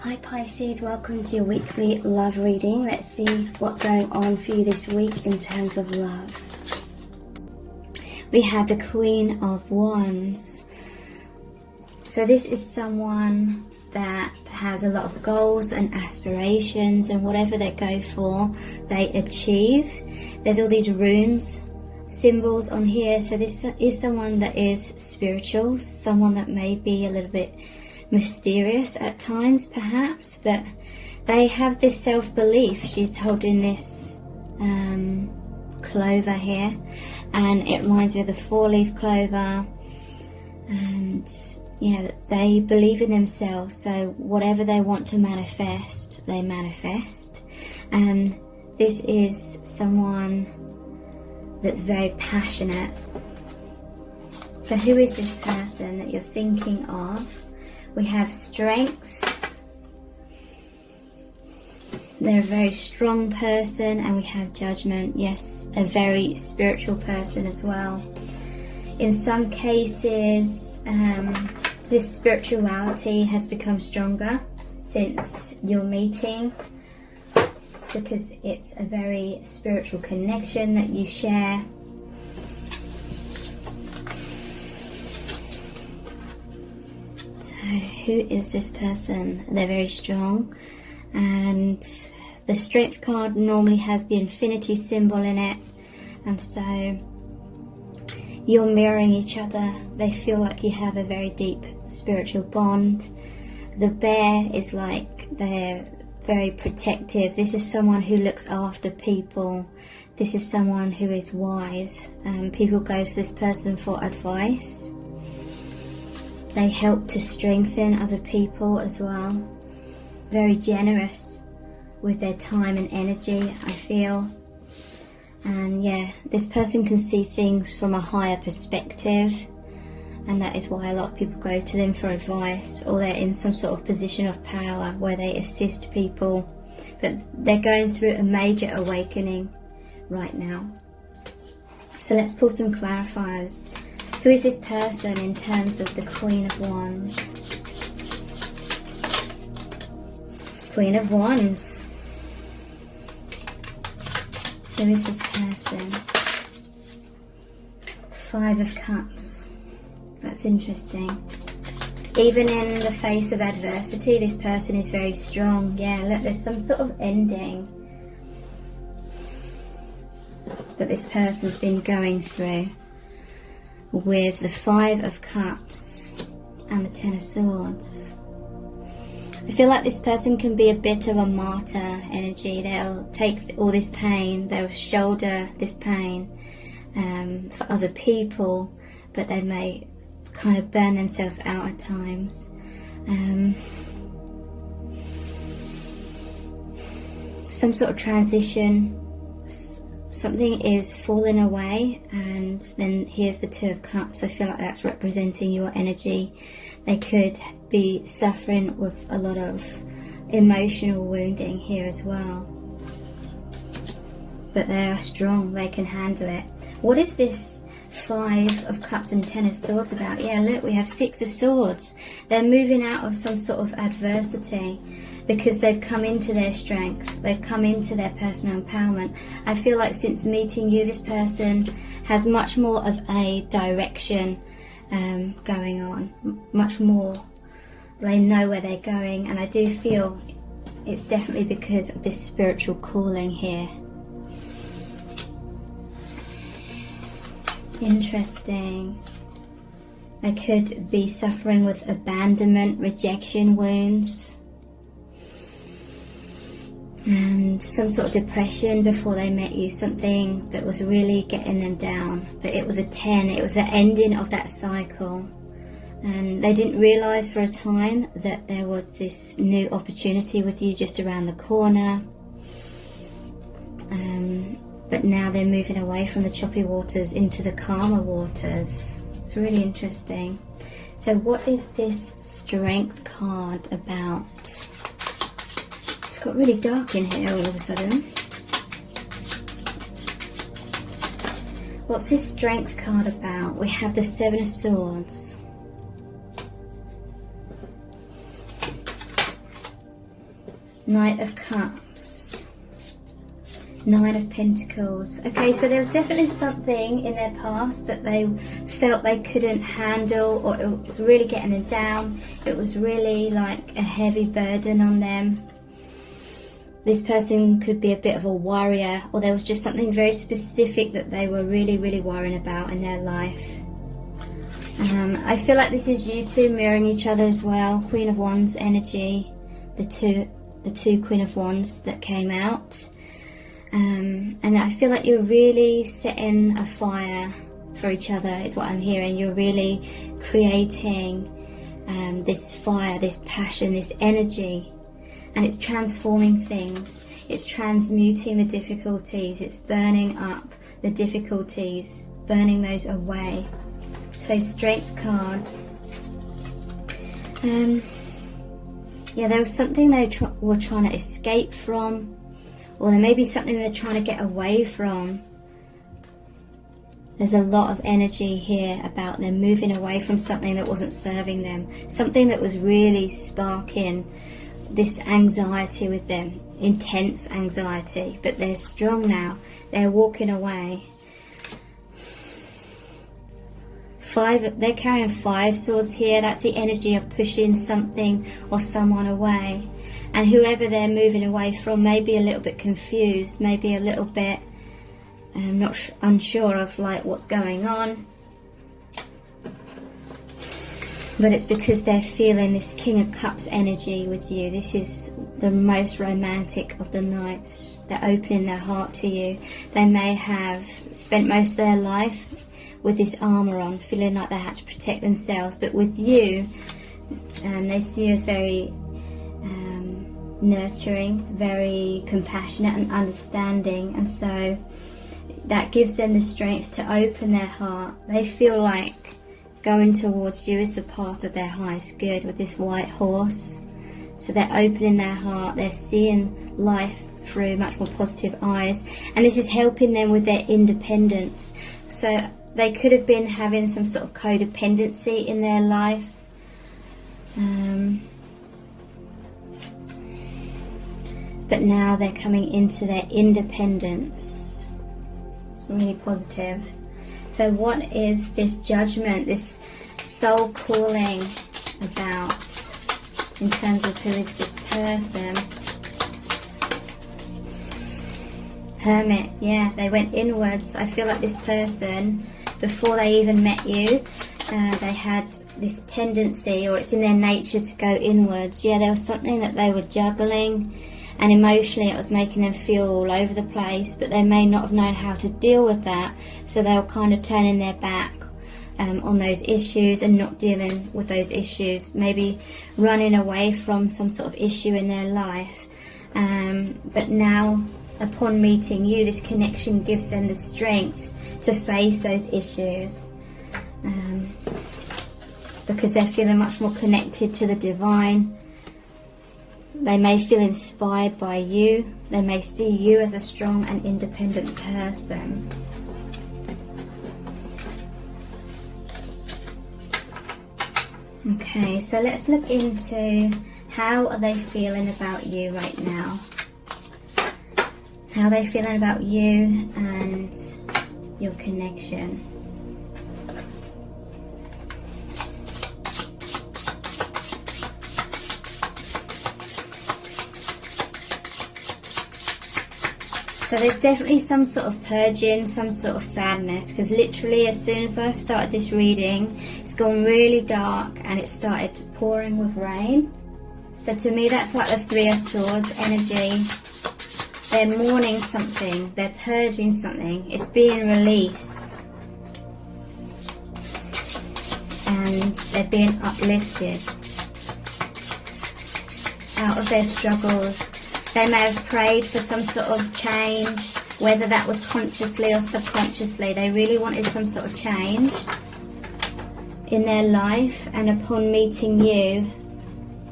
Hi Pisces, welcome to your weekly love reading. Let's see what's going on for you this week in terms of love. We have the Queen of Wands. So this is someone that has a lot of goals and aspirations, and whatever they go for, they achieve. There's all these runes, symbols on here. So this is someone that is spiritual, someone that may be a little bit mysterious at times perhaps, but they have this self-belief. She's holding this clover here, and it reminds me of the 4-leaf clover, and yeah, they believe in themselves. So whatever they want to manifest, they manifest. And this is someone that's very passionate. So who is this person that you're thinking of? We have strength. They're a very strong person, and we have judgment. Yes, a very spiritual person as well. In some cases, this spirituality has become stronger since your meeting, because it's a very spiritual connection that you share. Who is this person? They're very strong, and the strength card normally has the infinity symbol in it, and so you're mirroring each other. They feel like you have a very deep spiritual bond. The bear is like they're very protective. This is someone who looks after people. This is someone who is wise. People go to this person for advice. They help to strengthen other people as well. Very generous with their time and energy, I feel. And yeah, this person can see things from a higher perspective, and that is why a lot of people go to them for advice, or they're in some sort of position of power where they assist people. But they're going through a major awakening right now. So let's pull some clarifiers. Who is this person in terms of the Queen of Wands? Queen of Wands. Who is this person? 5 of Cups. That's interesting. Even in the face of adversity, this person is very strong. Yeah, look, there's some sort of ending that this person's been going through, with the 5 of Cups and the 10 of Swords. I feel like this person can be a bit of a martyr energy. They'll take all this pain, they'll shoulder this pain for other people, but they may kind of burn themselves out at times. Some sort of transition. Something is falling away, and then here's the 2 of Cups. I feel like that's representing your energy. They could be suffering with a lot of emotional wounding here as well. But they are strong, they can handle it. What is this 5 of Cups and 10 of Swords about? Yeah, look, we have 6 of Swords. They're moving out of some sort of adversity, because they've come into their strength, they've come into their personal empowerment. I feel like since meeting you, this person has much more of a direction going on, much more. They know where they're going, and I do feel it's definitely because of this spiritual calling here. Interesting. They could be suffering with abandonment, rejection wounds, and some sort of depression before they met you, something that was really getting them down. But it was a 10, it was the ending of that cycle, and they didn't realise for a time that there was this new opportunity with you just around the corner. But now they're moving away from the choppy waters into the calmer waters. It's really interesting. So what is this Strength card about? It's got really dark in here all of a sudden. What's this Strength card about? We have the 7 of Swords. Knight of Cups, Nine of Pentacles. Okay, so there was definitely something in their past that they felt they couldn't handle, or it was really getting them down. It was really like a heavy burden on them. This person could be a bit of a worrier, or there was just something very specific that they were really, really worrying about in their life. I feel like this is you two mirroring each other as well. Queen of Wands energy, the two Queen of Wands that came out. And I feel like you're really setting a fire for each other, is what I'm hearing. You're really creating this fire, this passion, this energy. And it's transforming things. It's transmuting the difficulties. It's burning up the difficulties, burning those away. So Strength card. Yeah, there was something they were trying to escape from, or there may be something they're trying to get away from. There's a lot of energy here about them moving away from something that wasn't serving them, something that was really sparking this anxiety with them, intense anxiety, but they're strong now. They're walking away. They're carrying 5 swords here. That's the energy of pushing something or someone away. And whoever they're moving away from may be a little bit confused, maybe a little bit unsure of like what's going on. But it's because they're feeling this King of Cups energy with you. This is the most romantic of the nights. They're opening their heart to you. They may have spent most of their life with this armor on, feeling like they had to protect themselves. But with you, they see you as very nurturing, very compassionate and understanding. And so that gives them the strength to open their heart. They feel like going towards you is the path of their highest good with this white horse. So they're opening their heart, they're seeing life through much more positive eyes, and this is helping them with their independence. So they could have been having some sort of codependency in their life. But now they're coming into their independence. It's really positive. So what is this Judgment, this soul calling about in terms of who is this person? Hermit, yeah, they went inwards. I feel like this person, before they even met you, they had this tendency, or it's in their nature, to go inwards. Yeah, there was something that they were juggling, and emotionally it was making them feel all over the place, but they may not have known how to deal with that, so they were kind of turning their back on those issues and not dealing with those issues, maybe running away from some sort of issue in their life. But now, upon meeting you, this connection gives them the strength to face those issues, because they're feeling much more connected to the divine. They may feel inspired by you. They may see you as a strong and independent person. Okay, so let's look into how are they feeling about you right now. How are they feeling about you and your connection. So there's definitely some sort of purging, some sort of sadness, because literally as soon as I started this reading, it's gone really dark and it started pouring with rain. So to me that's like the 3 of Swords energy. They're mourning something, they're purging something, it's being released. And they're being uplifted out of their struggles. They may have prayed for some sort of change, whether that was consciously or subconsciously. They really wanted some sort of change in their life, and upon meeting you,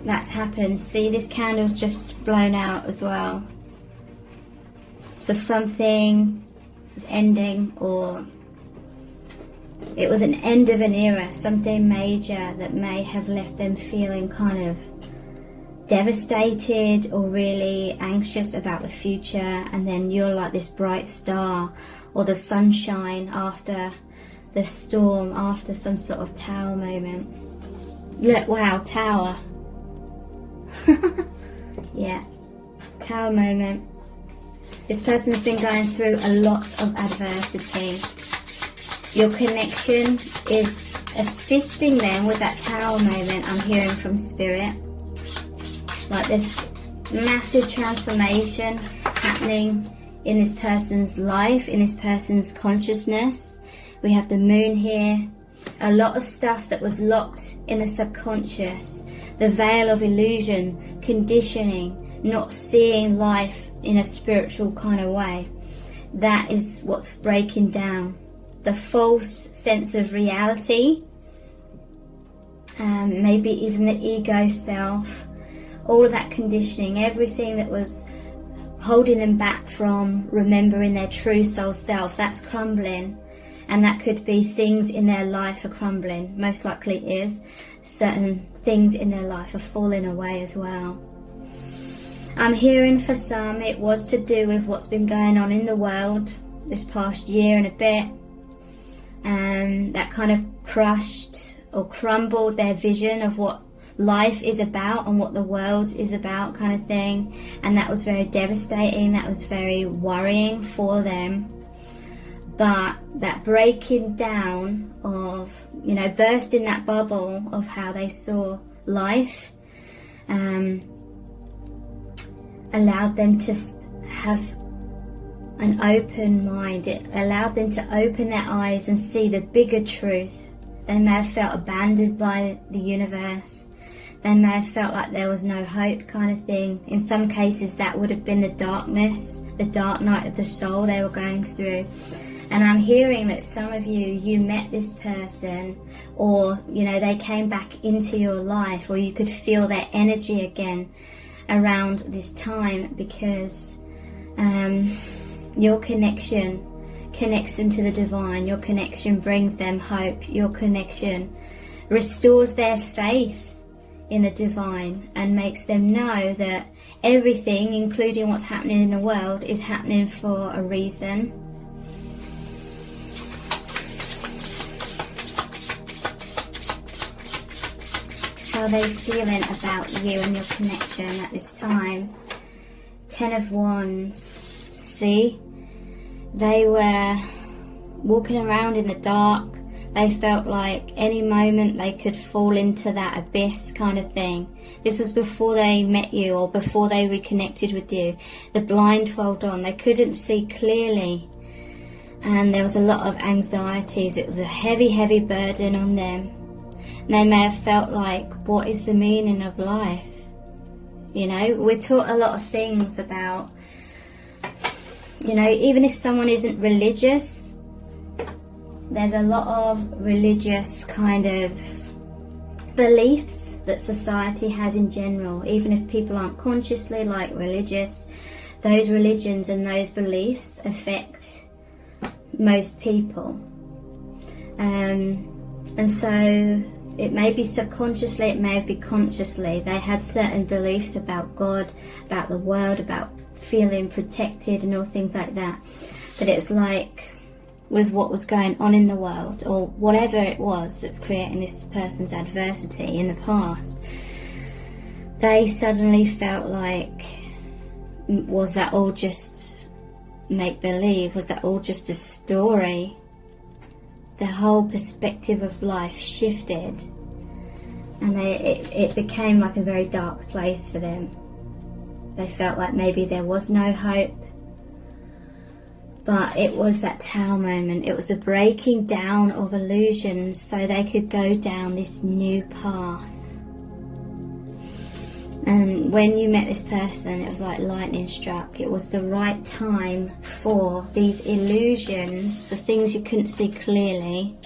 that's happened. See, this candle's just blown out as well. So something is ending, or it was an end of an era, something major that may have left them feeling kind of devastated or really anxious about the future, and then you're like this bright star or the sunshine after the storm, after some sort of tower moment. Look, wow, tower. Yeah, tower moment. This person's been going through a lot of adversity. Your connection is assisting them with that tower moment, I'm hearing from Spirit. Like this massive transformation happening in this person's life, in this person's consciousness. We have the moon here. A lot of stuff that was locked in the subconscious. The veil of illusion, conditioning, not seeing life in a spiritual kind of way. That is what's breaking down. The false sense of reality. Maybe even the ego self. All of that conditioning, everything that was holding them back from remembering their true soul self, that's crumbling. And that could be things in their life are crumbling. Most likely it is. Certain things in their life are falling away as well. I'm hearing for some it was to do with what's been going on in the world this past year and a bit. And that kind of crushed or crumbled their vision of what life is about and what the world is about, kind of thing. And that was very devastating. That was very worrying for them. But that breaking down of, you know, bursting that bubble of how they saw life, allowed them to have an open mind. It allowed them to open their eyes and see the bigger truth. They may have felt abandoned by the universe. They may have felt like there was no hope, kind of thing. In some cases that would have been the darkness, the dark night of the soul they were going through. And I'm hearing that some of you met this person, or, you know, they came back into your life, or you could feel their energy again around this time, because your connection connects them to the divine. Your connection brings them hope. Your connection restores their faith in the divine and makes them know that everything, including what's happening in the world, is happening for a reason. How are they feeling about you and your connection at this time? 10 of Wands. See? They were walking around in the dark. They felt like any moment they could fall into that abyss, kind of thing. This was before they met you, or before they reconnected with you. The blindfold on. They couldn't see clearly. And there was a lot of anxieties. It was a heavy, heavy burden on them. And they may have felt like, what is the meaning of life? You know, we're taught a lot of things about, you know, even if someone isn't religious, there's a lot of religious kind of beliefs that society has in general. Even if people aren't consciously like religious, those religions and those beliefs affect most people. And so it may be subconsciously, it may be consciously. They had certain beliefs about God, about the world, about feeling protected and all things like that. But it's like, with what was going on in the world, or whatever it was that's creating this person's adversity in the past, they suddenly felt like, was that all just make-believe? Was that all just a story? The whole perspective of life shifted, and it became like a very dark place for them. They felt like maybe there was no hope. But it was that Tower moment. It was the breaking down of illusions so they could go down this new path. And when you met this person, it was like lightning struck. It was the right time for these illusions, the things you couldn't see clearly,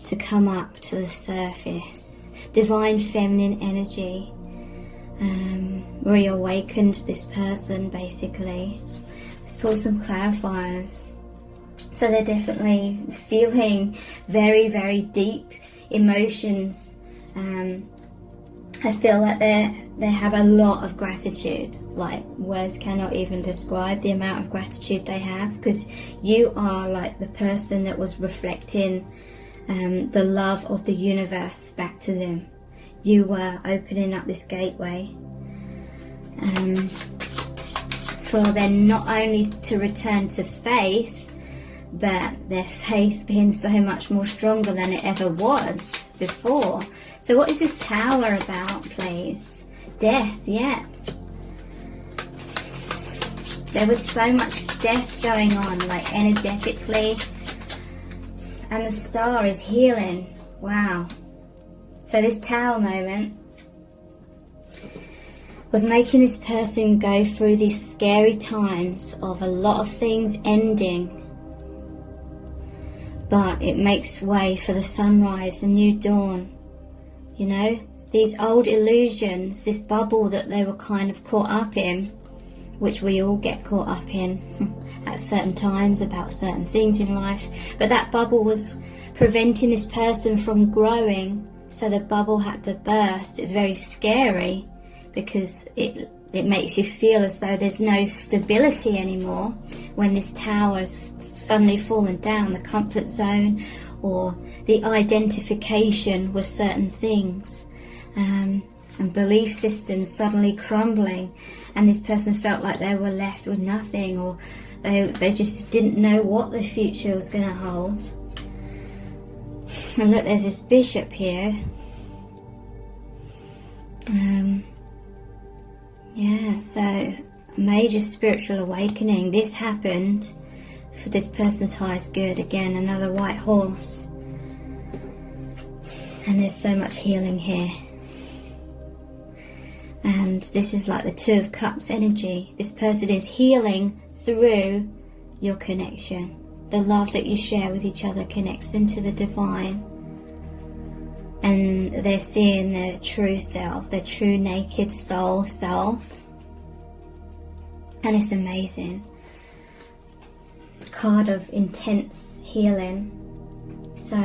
to come up to the surface. Divine feminine energy reawakened this person, basically. Let's pull some clarifiers. So they're definitely feeling very, very deep emotions I feel like they have a lot of gratitude. Like, words cannot even describe the amount of gratitude they have, because you are like the person that was reflecting the love of the universe back to them. You were opening up this gateway for them not only to return to faith, but their faith being so much more stronger than it ever was before. So what is this Tower about, please? Death, yeah. There was so much death going on, like energetically. And the Star is healing. Wow. So this Tower moment was making this person go through these scary times of a lot of things ending. But it makes way for the sunrise, the new dawn. You know, these old illusions, this bubble that they were kind of caught up in, which we all get caught up in at certain times about certain things in life. But that bubble was preventing this person from growing, so the bubble had to burst. It's very scary because it makes you feel as though there's no stability anymore when this tower's suddenly fallen down, the comfort zone or the identification with certain things, and belief systems suddenly crumbling, and this person felt like they were left with nothing, or they just didn't know what the future was going to hold. And look, there's this bishop here. Yeah, so a major spiritual awakening. This happened for this person's highest good. Again, another white horse. And there's so much healing here. And this is like the Two of Cups energy. This person is healing through your connection. The love that you share with each other connects them to the divine. And they're seeing their true self, their true naked soul self. And it's amazing. Card of intense healing. So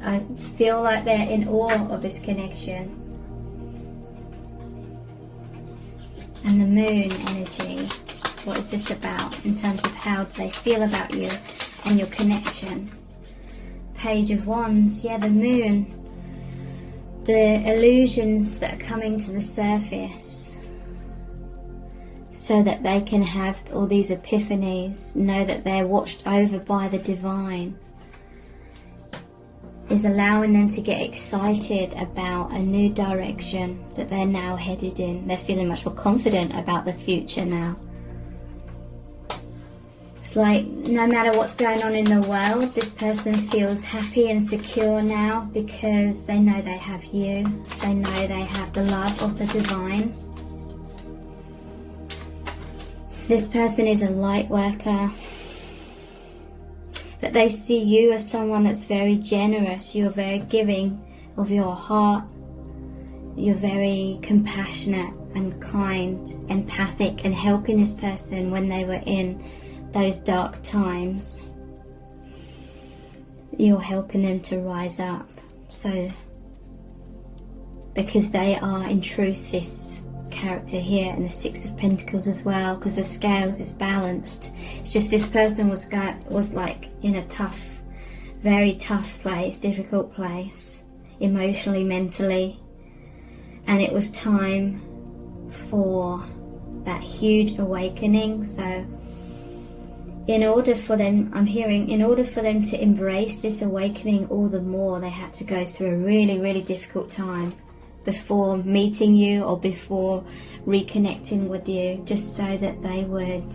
I feel like they're in awe of this connection. And the moon energy. What is this about in terms of how do they feel about you and your connection? Page of Wands. Yeah, the moon. The illusions that are coming to the surface, so that they can have all these epiphanies, know that they're watched over by the divine, is allowing them to get excited about a new direction that they're now headed in. They're feeling much more confident about the future now. It's like no matter what's going on in the world, this person feels happy and secure now because they know they have you. They know they have the love of the divine. This person is a light worker, but they see you as someone that's very generous. You're very giving of your heart. You're very compassionate and kind, empathic, and helping this person when they were in those dark times. You're helping them to rise up. So, because they are in truth this character here, and the Six of Pentacles as well, because the scales is balanced. It's just this person was like in a tough, very tough place, difficult place, emotionally, mentally, and it was time for that huge awakening. So in order for them, I'm hearing, in order for them to embrace this awakening all the more, they had to go through a really, really difficult time before meeting you or before reconnecting with you, just so that they would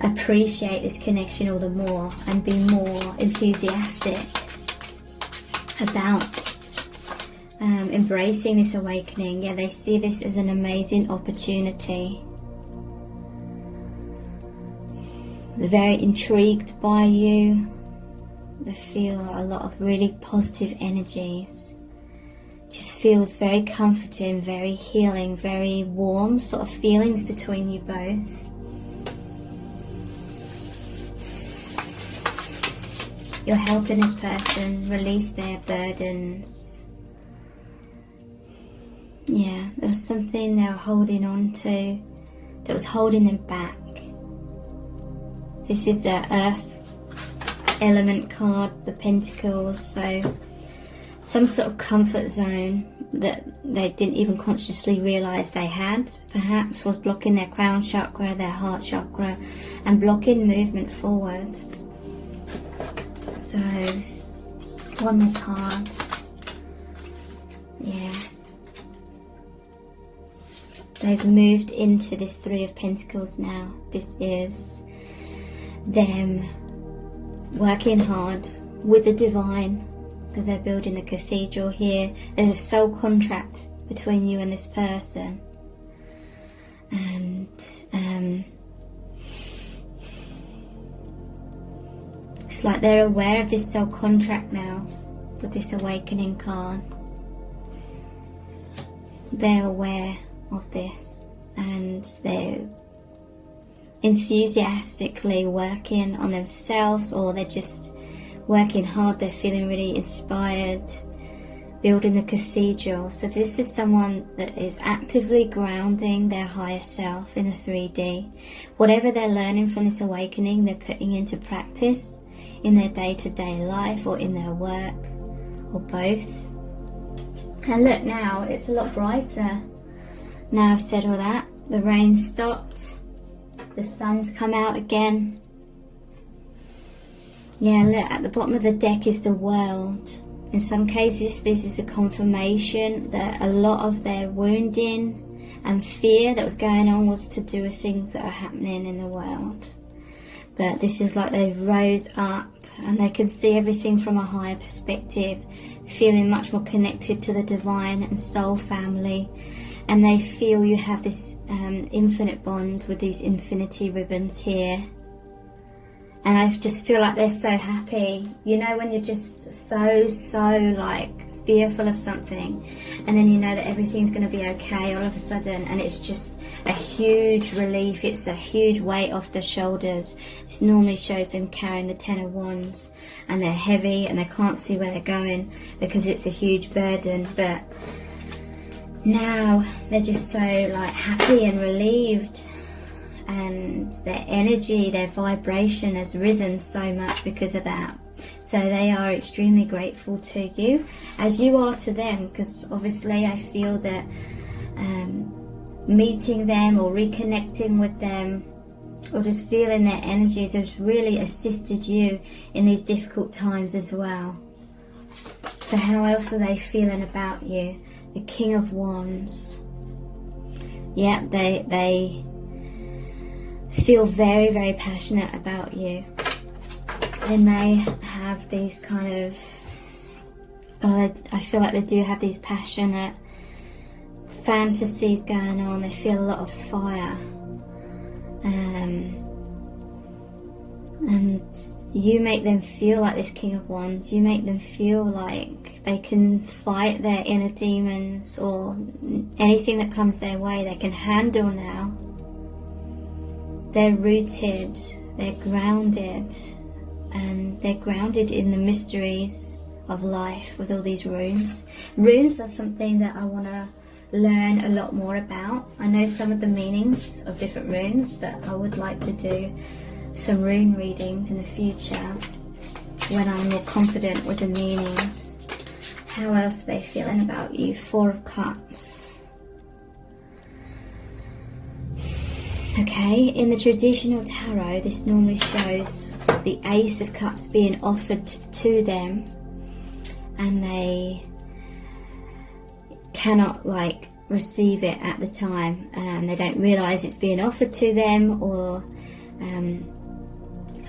appreciate this connection all the more and be more enthusiastic about embracing this awakening. Yeah, they see this as an amazing opportunity. They're very intrigued by you. They feel a lot of really positive energies. Just feels very comforting, very healing, very warm sort of feelings between you both. You're helping this person release their burdens. Yeah, there was something they were holding on to that was holding them back. This is the Earth element card, the Pentacles, so some sort of comfort zone that they didn't even consciously realise they had, perhaps, was blocking their crown chakra, their heart chakra, and blocking movement forward. So, one more card. Yeah. They've moved into this Three of Pentacles now. This is them working hard with the divine, because they're building a cathedral here. There's a soul contract between you and this person. And it's like they're aware of this soul contract now with this awakening card. They're aware of this, and they're enthusiastically working on themselves, or they're just working hard. They're feeling really inspired, building the cathedral. So this is someone that is actively grounding their higher self in the 3D. Whatever they're learning from this awakening, they're putting into practice in their day-to-day life or in their work, or both. And look, now it's a lot brighter. Now I've said all that, the rain stopped, the sun's come out again. Yeah, look, at the bottom of the deck is the World. In some cases, this is a confirmation that a lot of their wounding and fear that was going on was to do with things that are happening in the world. But this is like they rose up and they can see everything from a higher perspective, feeling much more connected to the divine and soul family. And they feel you have this infinite bond with these infinity ribbons here. And I just feel like they're so happy. You know, when you're just so like fearful of something, and then you know that everything's going to be okay all of a sudden, and it's just a huge relief. It's a huge weight off their shoulders. This normally shows them carrying the Ten of Wands, and they're heavy and they can't see where they're going because it's a huge burden. But now they're just so like happy and relieved, and their energy, their vibration has risen so much because of that. So they are extremely grateful to you, as you are to them, because obviously I feel that meeting them or reconnecting with them or just feeling their energies has really assisted you in these difficult times as well. So how else are they feeling about you? The King of Wands. Yeah, they feel very, very passionate about you. They may have these kind of, I feel like they do have these passionate fantasies going on. They feel a lot of fire. And you make them feel like this King of Wands. You make them feel like they can fight their inner demons or anything that comes their way. They can handle now. They're rooted, they're grounded, and they're grounded in the mysteries of life with all these runes. Runes are something that I want to learn a lot more about. I know some of the meanings of different runes, but I would like to do some rune readings in the future when I'm more confident with the meanings. How else are they feeling about you? Four of Cups. Okay, in the traditional tarot, this normally shows the Ace of Cups being offered to them, and they cannot like receive it at the time. They don't realise it's being offered to them, or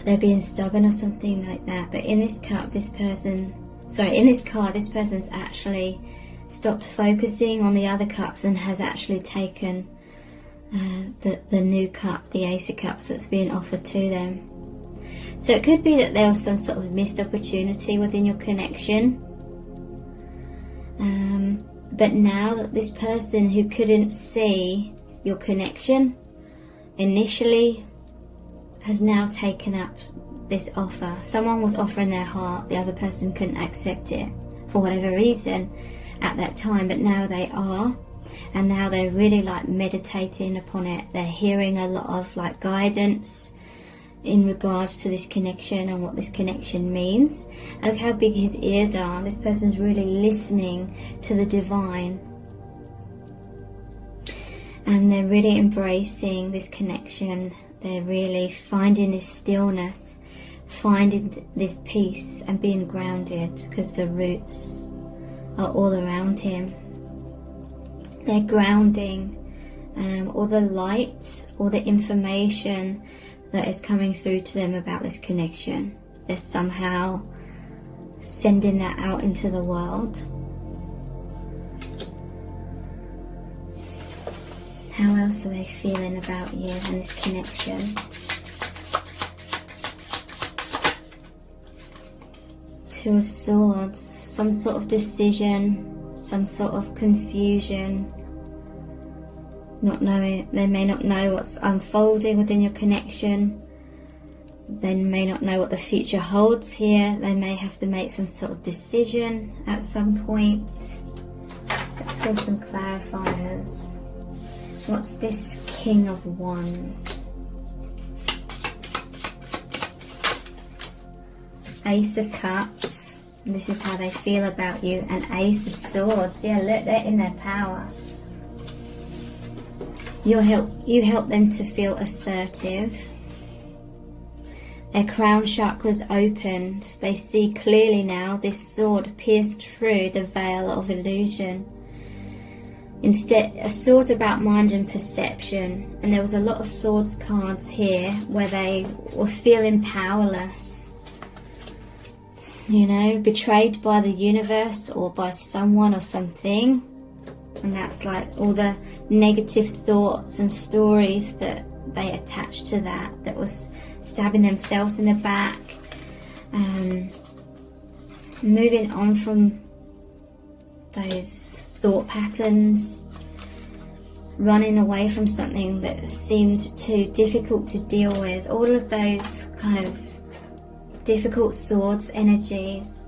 they're being stubborn or something like that. But in this cup, this card, this person's actually stopped focusing on the other cups and has actually taken the new cup, the Ace of Cups, that's being offered to them. So it could be that there was some sort of missed opportunity within your connection. But now that this person who couldn't see your connection initially has now taken up this offer. Someone was offering their heart, the other person couldn't accept it for whatever reason at that time, but now they are. and now they're really like meditating upon it. They're hearing a lot of like guidance in regards to this connection and what this connection means. And look how big his ears are. This person's really listening to the divine, and they're really embracing this connection. They're really finding this stillness, finding this peace and being grounded, because the roots are all around him. They're grounding all the light, all the information that is coming through to them about this connection. They're somehow sending that out into the world. How else are they feeling about you and this connection? Two of Swords, some sort of decision, some sort of confusion, not knowing. They may not know what's unfolding within your connection. They may not know what the future holds here. They may have to make some sort of decision at some point. Let's pull some clarifiers. What's this King of Wands? Ace of Cups. And this is how they feel about you. And Ace of Swords. Yeah, look, they're in their power. You help them to feel assertive. Their crown chakra's opened. They see clearly now. This sword pierced through the veil of illusion. Instead, a sword about mind and perception. And there was a lot of swords cards here where they were feeling powerless. You know, betrayed by the universe or by someone or something. And that's like all the negative thoughts and stories that they attached to that was stabbing themselves in the back. Moving on from those thought patterns, running away from something that seemed too difficult to deal with. All of those kind of difficult swords energies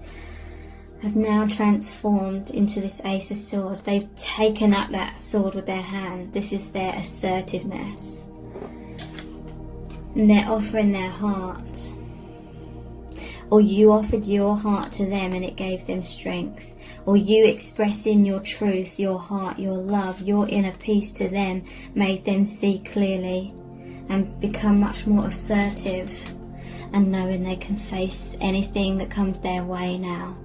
have now transformed into this Ace of Swords. They've taken up that sword with their hand. This is their assertiveness. And they're offering their heart. Or you offered your heart to them and it gave them strength. Or you expressing your truth, your heart, your love, your inner peace to them made them see clearly and become much more assertive and knowing they can face anything that comes their way now.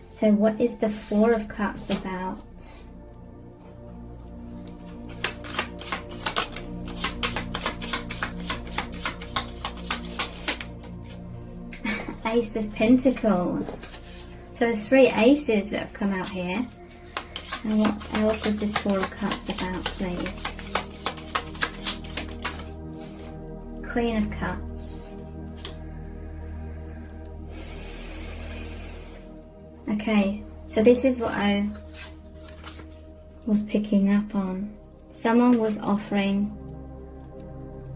So what is the Four of Cups about? Ace of Pentacles. So there's three aces that have come out here. And what else is this Four of Cups about, please? Queen of Cups. Okay, so this is what I was picking up on. Someone was offering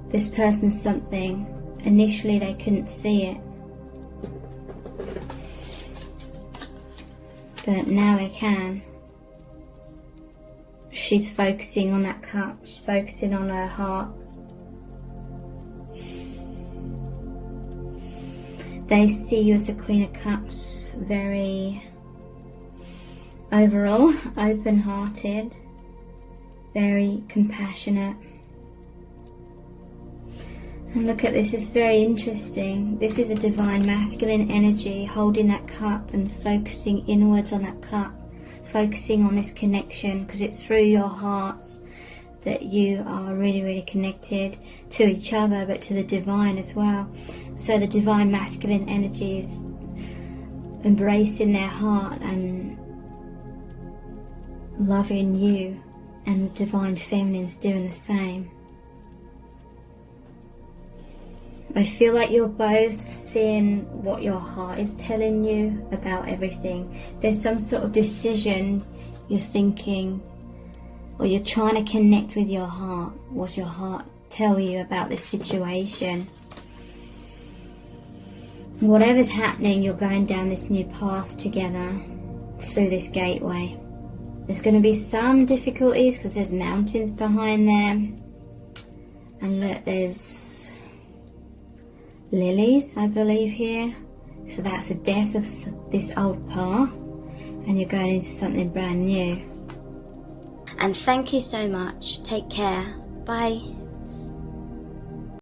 this person something. Initially they couldn't see it, but now they can. She's focusing on that cup. She's focusing on her heart. They see you as the Queen of Cups, very overall open-hearted, very compassionate. And look at this, it's very interesting. This is a divine masculine energy holding that cup and focusing inwards on that cup, focusing on this connection, because it's through your hearts that you are really, really connected to each other, but to the divine as well. So the divine masculine energy is embracing their heart and loving you, and the divine feminine's doing the same. I feel like you're both seeing what your heart is telling you about everything. There's some sort of decision you're thinking, or you're trying to connect with your heart. What's your heart tell you about this situation? Whatever's happening, you're going down this new path together, through this gateway. There's going to be some difficulties because there's mountains behind there. And look, there's lilies, I believe, here. So that's a death of this old path, and you're going into something brand new. And thank you so much. Take care. Bye.